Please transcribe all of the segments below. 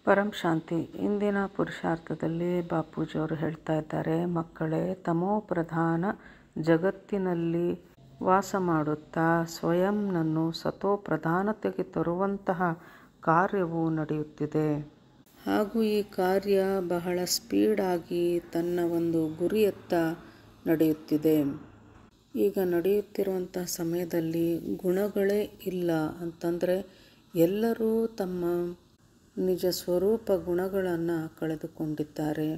ಪರಂ ಶಾಂತಿ. ಇಂದಿನ ಪುರುಷಾರ್ಥದಲ್ಲಿ ಬಾಪೂಜಿಯವರು ಹೇಳ್ತಾ ಇದ್ದಾರೆ, ಮಕ್ಕಳೇ, ತಮೋ ಪ್ರಧಾನ ಜಗತ್ತಿನಲ್ಲಿ ವಾಸ ಮಾಡುತ್ತಾ ಸ್ವಯಂನನ್ನು ಸತೋ ಪ್ರಧಾನತೆಗೆ ತರುವಂತಹ ಕಾರ್ಯವು ನಡೆಯುತ್ತಿದೆ. ಹಾಗೂ ಈ ಕಾರ್ಯ ಬಹಳ ಸ್ಪೀಡಾಗಿ ತನ್ನ ಒಂದು ಗುರಿಯತ್ತ ನಡೆಯುತ್ತಿದೆ. ಈಗ ನಡೆಯುತ್ತಿರುವಂತಹ ಸಮಯದಲ್ಲಿ ಗುಣಗಳೇ ಇಲ್ಲ ಅಂತಂದರೆ ಎಲ್ಲರೂ ತಮ್ಮ ನಿಜ ಸ್ವರೂಪ ಗುಣಗಳನ್ನು ಕಳೆದುಕೊಂಡಿದ್ದಾರೆ.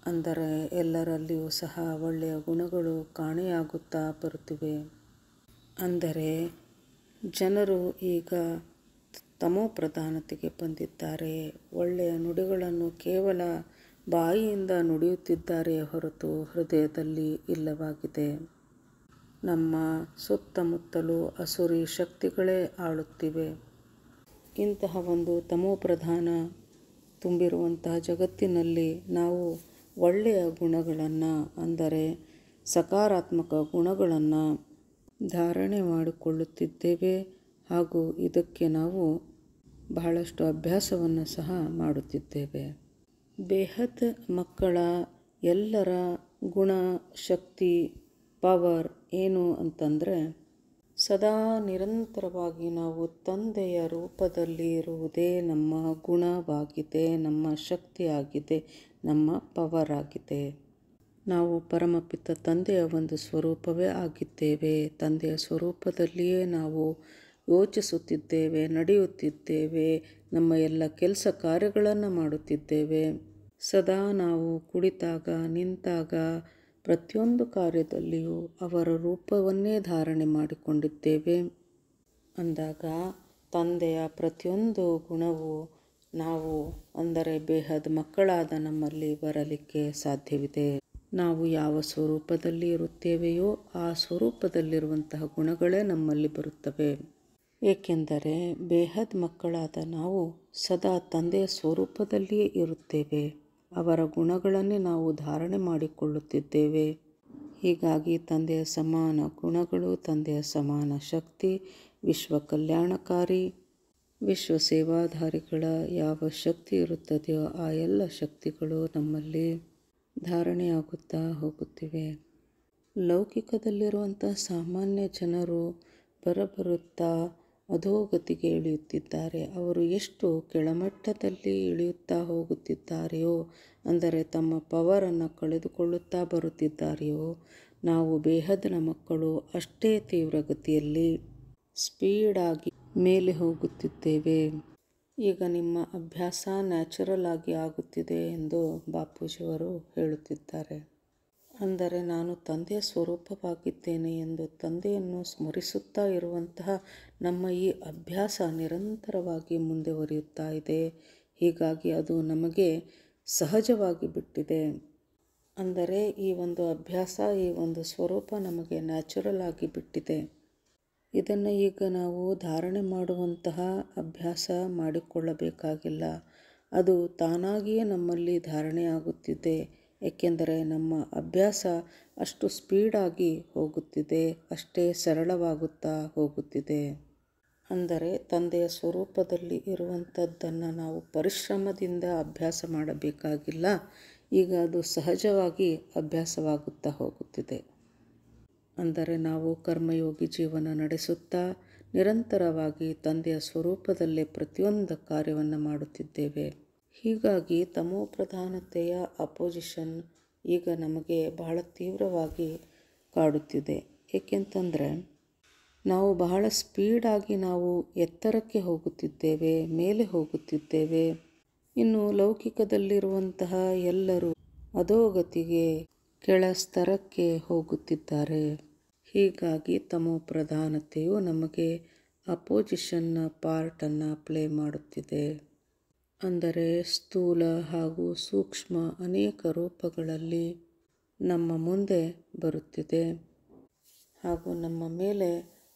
ಅಂದರೆ ಎಲ್ಲರಲ್ಲಿಯೂ ಸಹ ಒಳ್ಳೆಯ ಗುಣಗಳು ಕಾಣೆಯಾಗುತ್ತಾ ಬರುತ್ತಿವೆ. ಅಂದರೆ ಜನರು ಈಗ ತಮೋ ಪ್ರಧಾನತೆಗೆ ಬಂದಿದ್ದಾರೆ. ಒಳ್ಳೆಯ ನುಡಿಗಳನ್ನು ಕೇವಲ ಬಾಯಿಯಿಂದ ನುಡಿಯುತ್ತಿದ್ದಾರೆ ಹೊರತು ಹೃದಯದಲ್ಲಿ ಇಲ್ಲವಾಗಿದೆ. ನಮ್ಮ ಸುತ್ತಮುತ್ತಲೂ ಅಸುರಿ ಶಕ್ತಿಗಳೇ ಆಳುತ್ತಿವೆ. ಇಂತಹ ಒಂದು ತಮೋ ಪ್ರಧಾನ ತುಂಬಿರುವಂತಹ ಜಗತ್ತಿನಲ್ಲಿ ನಾವು ಒಳ್ಳೆಯ ಗುಣಗಳನ್ನು, ಅಂದರೆ ಸಕಾರಾತ್ಮಕ ಗುಣಗಳನ್ನು ಧಾರಣೆ ಮಾಡಿಕೊಳ್ಳುತ್ತಿದ್ದೇವೆ. ಹಾಗೂ ಇದಕ್ಕೆ ನಾವು ಬಹಳಷ್ಟು ಅಭ್ಯಾಸವನ್ನು ಸಹ ಮಾಡುತ್ತಿದ್ದೇವೆ. ಬೇಹದ್ ಮಕ್ಕಳ ಎಲ್ಲರ ಗುಣ, ಶಕ್ತಿ, ಪವರ್ ಏನು ಅಂತಂದರೆ ಸದಾ ನಿರಂತರವಾಗಿ ನಾವು ತಂದೆಯ ರೂಪದಲ್ಲಿ ಇರುವುದೇ ನಮ್ಮ ಗುಣವಾಗಿದೆ, ನಮ್ಮ ಶಕ್ತಿಯಾಗಿದೆ, ನಮ್ಮ ಪವರ್ ಆಗಿದೆ. ನಾವು ಪರಮಪಿತ ತಂದೆಯ ಒಂದು ಸ್ವರೂಪವೇ ಆಗಿದ್ದೇವೆ. ತಂದೆಯ ಸ್ವರೂಪದಲ್ಲಿಯೇ ನಾವು ಯೋಚಿಸುತ್ತಿದ್ದೇವೆ, ನಡೆಯುತ್ತಿದ್ದೇವೆ, ನಮ್ಮ ಎಲ್ಲ ಕೆಲಸ ಕಾರ್ಯಗಳನ್ನು ಮಾಡುತ್ತಿದ್ದೇವೆ. ಸದಾ ನಾವು ಕುಳಿತಾಗ, ನಿಂತಾಗ, ಪ್ರತಿಯೊಂದು ಕಾರ್ಯದಲ್ಲಿಯೂ ಅವರ ರೂಪವನ್ನೇ ಧಾರಣೆ ಮಾಡಿಕೊಂಡಿದ್ದೇವೆ. ಅಂದಾಗ ತಂದೆಯ ಪ್ರತಿಯೊಂದು ಗುಣವು ನಾವು, ಅಂದರೆ ಬೇಹದ್ ಮಕ್ಕಳಾದ ನಮ್ಮಲ್ಲಿ ಬರಲಿಕ್ಕೆ ಸಾಧ್ಯವಿದೆ. ನಾವು ಯಾವ ಸ್ವರೂಪದಲ್ಲಿ ಇರುತ್ತೇವೆಯೋ ಆ ಸ್ವರೂಪದಲ್ಲಿರುವಂತಹ ಗುಣಗಳೇ ನಮ್ಮಲ್ಲಿ ಬರುತ್ತವೆ. ಏಕೆಂದರೆ ಬೇಹದ್ ಮಕ್ಕಳಾದ ನಾವು ಸದಾ ತಂದೆಯ ಸ್ವರೂಪದಲ್ಲಿಯೇ ಇರುತ್ತೇವೆ. ಅವರ ಗುಣಗಳನ್ನೇ ನಾವು ಧಾರಣೆ ಮಾಡಿಕೊಳ್ಳುತ್ತಿದ್ದೇವೆ. ಹೀಗಾಗಿ ತಂದೆಯ ಸಮಾನ ಗುಣಗಳು, ತಂದೆಯ ಸಮಾನ ಶಕ್ತಿ, ವಿಶ್ವ ಕಲ್ಯಾಣಕಾರಿ, ವಿಶ್ವ ಸೇವಾಧಾರಿಗಳ ಯಾವ ಶಕ್ತಿ ಇರುತ್ತದೆಯೋ ಆ ಎಲ್ಲ ಶಕ್ತಿಗಳು ನಮ್ಮಲ್ಲಿ ಧಾರಣೆಯಾಗುತ್ತಾ ಹೋಗುತ್ತಿವೆ. ಲೌಕಿಕದಲ್ಲಿರುವಂಥ ಸಾಮಾನ್ಯ ಜನರು ಬರುತ್ತಾ ಅಧೋಗತಿಗೆ ಇಳಿಯುತ್ತಿದ್ದಾರೆ. ಅವರು ಎಷ್ಟು ಕೆಳಮಟ್ಟದಲ್ಲಿ ಇಳಿಯುತ್ತಾ ಹೋಗುತ್ತಿದ್ದಾರೆಯೋ, ಅಂದರೆ ತಮ್ಮ ಪವರನ್ನು ಕಳೆದುಕೊಳ್ಳುತ್ತಾ ಬರುತ್ತಿದ್ದಾರೆಯೋ, ನಾವು ಬೇಹದ್ನ ಮಕ್ಕಳು ಅಷ್ಟೇ ತೀವ್ರಗತಿಯಲ್ಲಿ ಸ್ಪೀಡಾಗಿ ಮೇಲೆ ಹೋಗುತ್ತಿದ್ದೇವೆ. ಈಗ ನಿಮ್ಮ ಅಭ್ಯಾಸ ನ್ಯಾಚುರಲ್ ಆಗಿ ಆಗುತ್ತಿದೆ ಎಂದು ಬಾಪೂಜಿಯವರು ಹೇಳುತ್ತಿದ್ದಾರೆ. ಅಂದರೆ ನಾನು ತಂದೆಯ ಸ್ವರೂಪವಾಗಿದ್ದೇನೆ ಎಂದು ತಂದೆಯನ್ನು ಸ್ಮರಿಸುತ್ತಾ ಇರುವಂತಹ ನಮ್ಮ ಈ ಅಭ್ಯಾಸ ನಿರಂತರವಾಗಿ ಮುಂದುವರಿಯುತ್ತಾ ಇದೆ. ಹೀಗಾಗಿ ಅದು ನಮಗೆ ಸಹಜವಾಗಿ ಬಿಟ್ಟಿದೆ. ಅಂದರೆ ಈ ಒಂದು ಅಭ್ಯಾಸ, ಈ ಒಂದು ಸ್ವರೂಪ ನಮಗೆ ನ್ಯಾಚುರಲ್ ಆಗಿ ಬಿಟ್ಟಿದೆ. ಇದನ್ನು ಈಗ ನಾವು ಧಾರಣೆ ಮಾಡುವಂತಹ ಅಭ್ಯಾಸ ಮಾಡಿಕೊಳ್ಳಬೇಕಾಗಿಲ್ಲ. ಅದು ತಾನಾಗಿಯೇ ನಮ್ಮಲ್ಲಿ ಧಾರಣೆಯಾಗುತ್ತಿದೆ. ಏಕೆಂದರೆ ನಮ್ಮ ಅಭ್ಯಾಸ ಅಷ್ಟು ಸ್ಪೀಡಾಗಿ ಹೋಗುತ್ತಿದೆ, ಅಷ್ಟೇ ಸರಳವಾಗುತ್ತಾ ಹೋಗುತ್ತಿದೆ. ಅಂದರೆ ತಂದೆಯ ಸ್ವರೂಪದಲ್ಲಿ ಇರುವಂಥದ್ದನ್ನು ನಾವು ಪರಿಶ್ರಮದಿಂದ ಅಭ್ಯಾಸ ಮಾಡಬೇಕಾಗಿಲ್ಲ. ಈಗ ಅದು ಸಹಜವಾಗಿ ಅಭ್ಯಾಸವಾಗುತ್ತಾ ಹೋಗುತ್ತಿದೆ. ಅಂದರೆ ನಾವು ಕರ್ಮಯೋಗಿ ಜೀವನ ನಡೆಸುತ್ತಾ ನಿರಂತರವಾಗಿ ತಂದೆಯ ಸ್ವರೂಪದಲ್ಲೇ ಪ್ರತಿಯೊಂದು ಕಾರ್ಯವನ್ನು ಮಾಡುತ್ತಿದ್ದೇವೆ. ಹೀಗಾಗಿ ತಮೋ ಪ್ರಧಾನತೆಯ ಅಪೋಸಿಷನ್ ಈಗ ನಮಗೆ ಬಹಳ ತೀವ್ರವಾಗಿ ಕಾಡುತ್ತಿದೆ. ಏಕೆಂತಂದರೆ ನಾವು ಬಹಳ ಸ್ಪೀಡಾಗಿ ನಾವು ಎತ್ತರಕ್ಕೆ ಹೋಗುತ್ತಿದ್ದೇವೆ, ಮೇಲೆ ಹೋಗುತ್ತಿದ್ದೇವೆ. ಇನ್ನು ಲೌಕಿಕದಲ್ಲಿರುವಂತಹ ಎಲ್ಲರೂ ಅಧೋಗತಿಗೆ, ಕೆಳ ಸ್ತರಕ್ಕೆ ಹೋಗುತ್ತಿದ್ದಾರೆ. ಹೀಗಾಗಿ ತಮೋ ಪ್ರಧಾನತೆಯು ನಮಗೆ ಅಪೋಸಿಷನ್ನ ಪಾರ್ಟನ್ನು ಪ್ಲೇ ಮಾಡುತ್ತಿದೆ. ಅಂದರೆ ಸ್ಥೂಲ ಹಾಗೂ ಸೂಕ್ಷ್ಮ ಅನೇಕ ರೂಪಗಳಲ್ಲಿ ನಮ್ಮ ಮುಂದೆ ಬರುತ್ತಿದೆ ಹಾಗೂ ನಮ್ಮ ಮೇಲೆ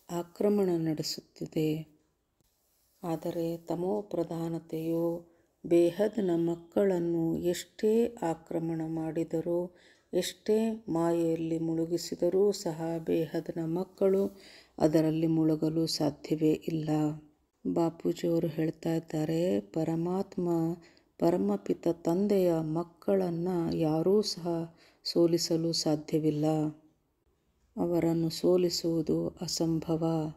ಆಕ್ರಮಣ ನಡೆಸುತ್ತಿದೆ. ಆದರೆ ತಮೋ ಪ್ರಧಾನತೆಯು ಬೇಹದ್ನ ಮಕ್ಕಳನ್ನು ಎಷ್ಟೇ ಆಕ್ರಮಣ ಮಾಡಿದರೂ, ಎಷ್ಟೇ ಮಾಯೆಯಲ್ಲಿ ಮುಳುಗಿಸಿದರೂ ಸಹ ಬೇಹದ್ನ ಮಕ್ಕಳು ಅದರಲ್ಲಿ ಮುಳುಗಲು ಸಾಧ್ಯವೇ ಇಲ್ಲ. ಬಾಪೂಜಿಯವರು ಹೇಳ್ತಾ ಇದ್ದಾರೆ, ಪರಮಪಿತ ತಂದೆಯ ಮಕ್ಕಳನ್ನು ಯಾರೂ ಸಹ ಸೋಲಿಸಲು ಸಾಧ್ಯವಿಲ್ಲ. ಅವರನ್ನು ಸೋಲಿಸುವುದು ಅಸಂಭವ.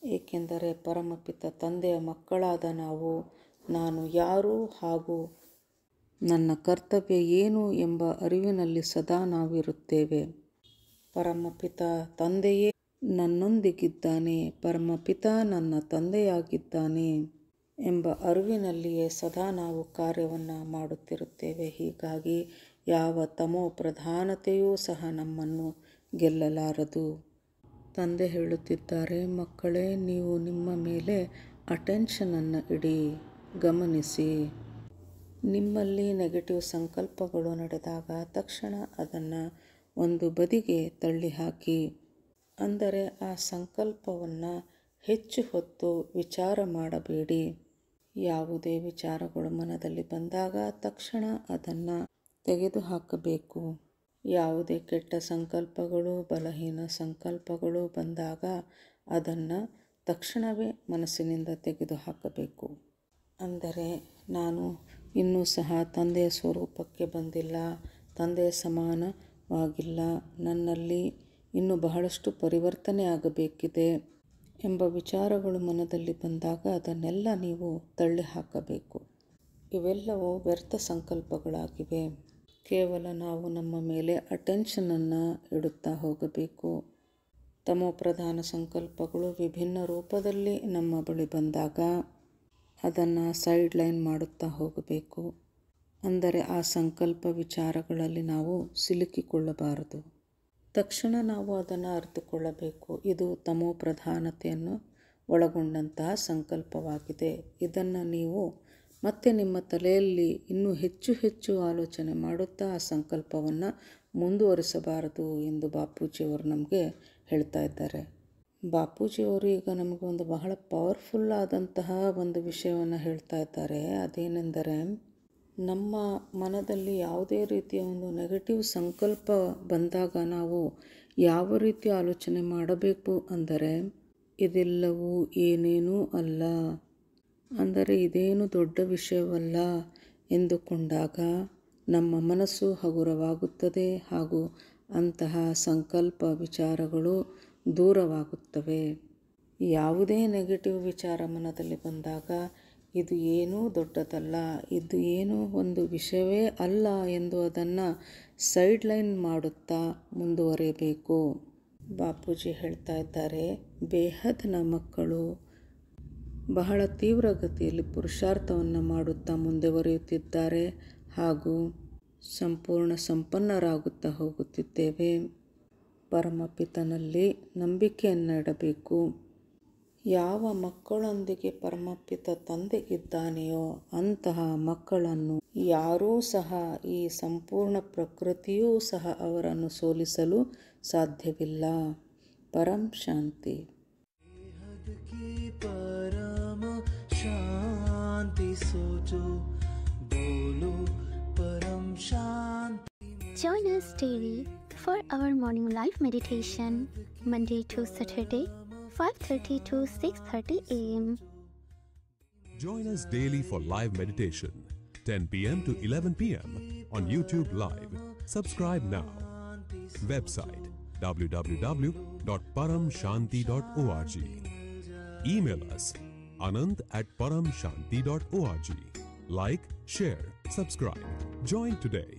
ಏಕೆಂದರೆ ಪರಮಪಿತ ತಂದೆಯ ಮಕ್ಕಳಾದ ನಾನು ಯಾರು ಹಾಗೂ ನನ್ನ ಕರ್ತವ್ಯ ಏನು ಎಂಬ ಅರಿವಿನಲ್ಲಿ ಸದಾ ನಾವಿರುತ್ತೇವೆ. ಪರಮಪಿತ ತಂದೆಯೇ ನನ್ನೊಂದಿಗಿದ್ದಾನೆ, ಪರಮಪಿತ ನನ್ನ ತಂದೆಯಾಗಿದ್ದಾನೆ ಎಂಬ ಅರಿವಿನಲ್ಲಿಯೇ ಸದಾ ನಾವು ಕಾರ್ಯವನ್ನು ಮಾಡುತ್ತಿರುತ್ತೇವೆ. ಹೀಗಾಗಿ ಯಾವ ತಮೋ ಪ್ರಧಾನತೆಯೂ ಸಹ ನಮ್ಮನ್ನು ಗೆಲ್ಲಲಾರದು. ತಂದೆ ಹೇಳುತ್ತಿದ್ದಾರೆ, ಮಕ್ಕಳೇ, ನೀವು ನಿಮ್ಮ ಮೇಲೆ ಅಟೆನ್ಷನನ್ನು ಇಡಿ, ಗಮನಿಸಿ. ನಿಮ್ಮಲ್ಲಿ ನೆಗೆಟಿವ್ ಸಂಕಲ್ಪಗಳು ನಡೆದಾಗ ತಕ್ಷಣ ಅದನ್ನು ಒಂದು ಬದಿಗೆ ತಳ್ಳಿಹಾಕಿ. ಅಂದರೆ ಆ ಸಂಕಲ್ಪವನ್ನು ಹೆಚ್ಚು ಹೊತ್ತು ವಿಚಾರ ಮಾಡಬೇಡಿ. ಯಾವುದೇ ವಿಚಾರಗಳು ಮನದಲ್ಲಿ ಬಂದಾಗ ತಕ್ಷಣ ಅದನ್ನು ತೆಗೆದುಹಾಕಬೇಕು. ಯಾವುದೇ ಕೆಟ್ಟ ಸಂಕಲ್ಪಗಳು, ಬಲಹೀನ ಸಂಕಲ್ಪಗಳು ಬಂದಾಗ ಅದನ್ನು ತಕ್ಷಣವೇ ಮನಸ್ಸಿನಿಂದ ತೆಗೆದುಹಾಕಬೇಕು. ಅಂದರೆ ನಾನು ಇನ್ನೂ ಸಹ ತಂದೆಯ ಸ್ವರೂಪಕ್ಕೆ ಬಂದಿಲ್ಲ, ತಂದೆಯ ಸಮಾನವಾಗಿಲ್ಲ, ನನ್ನಲ್ಲಿ ಇನ್ನೂ ಬಹಳಷ್ಟು ಪರಿವರ್ತನೆ ಆಗಬೇಕಿದೆ ಎಂಬ ವಿಚಾರಗಳು ಮನದಲ್ಲಿ ಬಂದಾಗ ಅದನ್ನೆಲ್ಲ ನೀವು ತಳ್ಳಿ ಹಾಕಬೇಕು. ಇವೆಲ್ಲವೂ ವ್ಯರ್ಥ ಸಂಕಲ್ಪಗಳಾಗಿವೆ. ಕೇವಲ ನಾವು ನಮ್ಮ ಮೇಲೆ ಅಟೆನ್ಷನನ್ನು ಇಡುತ್ತಾ ಹೋಗಬೇಕು. ತಮೋಪ್ರಧಾನ ಸಂಕಲ್ಪಗಳು ವಿಭಿನ್ನ ರೂಪದಲ್ಲಿ ನಮ್ಮ ಬಳಿ ಬಂದಾಗ ಅದನ್ನು ಸೈಡ್ ಲೈನ್ ಮಾಡುತ್ತಾ ಹೋಗಬೇಕು. ಅಂದರೆ ಆ ಸಂಕಲ್ಪ ವಿಚಾರಗಳಲ್ಲಿ ನಾವು ಸಿಲುಕಿಕೊಳ್ಳಬಾರದು. ತಕ್ಷಣ ನಾವು ಅದನ್ನು ಅರಿತುಕೊಳ್ಳಬೇಕು. ಇದು ತಮೋಪ್ರಧಾನತೆಯನ್ನು ಒಳಗೊಂಡಂತಹ ಸಂಕಲ್ಪವಾಗಿದೆ. ಇದನ್ನು ನೀವು ಮತ್ತೆ ನಿಮ್ಮ ತಲೆಯಲ್ಲಿ ಇನ್ನೂ ಹೆಚ್ಚು ಹೆಚ್ಚು ಆಲೋಚನೆ ಮಾಡುತ್ತಾ ಆ ಸಂಕಲ್ಪವನ್ನು ಮುಂದುವರಿಸಬಾರದು ಎಂದು ಬಾಪೂಜಿಯವರು ನಮಗೆ ಹೇಳ್ತಾ ಇದ್ದಾರೆ. ಬಾಪೂಜಿಯವರು ಈಗ ನಮಗೆ ಒಂದು ಬಹಳ ಪವರ್ಫುಲ್ ಆದಂತಹ ಒಂದು ವಿಷಯವನ್ನು ಹೇಳ್ತಾ ಇದ್ದಾರೆ. ಅದೇನೆಂದರೆ, ನಮ್ಮ ಮನದಲ್ಲಿ ಯಾವುದೇ ರೀತಿಯ ಒಂದು ನೆಗೆಟಿವ್ ಸಂಕಲ್ಪ ಬಂದಾಗ ನಾವು ಯಾವ ರೀತಿ ಆಲೋಚನೆ ಮಾಡಬೇಕು ಅಂದರೆ, ಇದೆಲ್ಲವೂ ಏನೇನೂ ಅಲ್ಲ, ಅಂದರೆ ಇದೇನು ದೊಡ್ಡ ವಿಷಯವಲ್ಲ ಎಂದುಕೊಂಡಾಗ ನಮ್ಮ ಮನಸ್ಸು ಹಗುರವಾಗುತ್ತದೆ ಹಾಗೂ ಅಂತಹ ಸಂಕಲ್ಪ ವಿಚಾರಗಳು ದೂರವಾಗುತ್ತವೆ. ಯಾವುದೇ ನೆಗೆಟಿವ್ ವಿಚಾರ ಮನದಲ್ಲಿ ಬಂದಾಗ ಇದು ಏನೂ ದೊಡ್ಡದಲ್ಲ, ಇದು ಏನೂ ಒಂದು ವಿಷಯವೇ ಅಲ್ಲ ಎಂದು ಅದನ್ನು ಸೈಡ್ ಲೈನ್ ಮಾಡುತ್ತಾ ಮುಂದುವರಿಯಬೇಕು. ಬಾಪೂಜಿ ಹೇಳ್ತಾ ಇದ್ದಾರೆ, ಬೇಹದ್ನ ಮಕ್ಕಳು ಬಹಳ ತೀವ್ರಗತಿಯಲ್ಲಿ ಪುರುಷಾರ್ಥವನ್ನು ಮಾಡುತ್ತಾ ಮುಂದುವರಿಯುತ್ತಿದ್ದಾರೆ ಹಾಗೂ ಸಂಪೂರ್ಣ ಸಂಪನ್ನರಾಗುತ್ತಾ ಹೋಗುತ್ತಿದ್ದೇವೆ. ಪರಮಪಿತನಲ್ಲಿ ನಂಬಿಕೆಯನ್ನು ಇಡಬೇಕು. ಯಾವ ಮಕ್ಕಳೊಂದಿಗೆ ಪರಮಪಿತ ತಂದೆ ಇದ್ದಾನೆಯೋ ಅಂತಹ ಮಕ್ಕಳನ್ನು ಯಾರೂ ಸಹ, ಈ ಸಂಪೂರ್ಣ ಪ್ರಕೃತಿಯೂ ಸಹ ಅವರನ್ನು ಸೋಲಿಸಲು ಸಾಧ್ಯವಿಲ್ಲ. ಪರಂ ಶಾಂತಿ. ಪರಮ ಶಾಂತಿ ಸೋಚೋ ಬೋಲೋ ಪರಂ ಶಾಂತಿ. Join us daily for our morning live meditation, Monday to Saturday, 5:30 to 6:30 a.m. Join us daily for live meditation, 10 p.m. to 11 p.m. on YouTube Live. Subscribe now. Website www.paramshanti.org. Email us anand@paramshanti.org. Like, share, subscribe. Join today.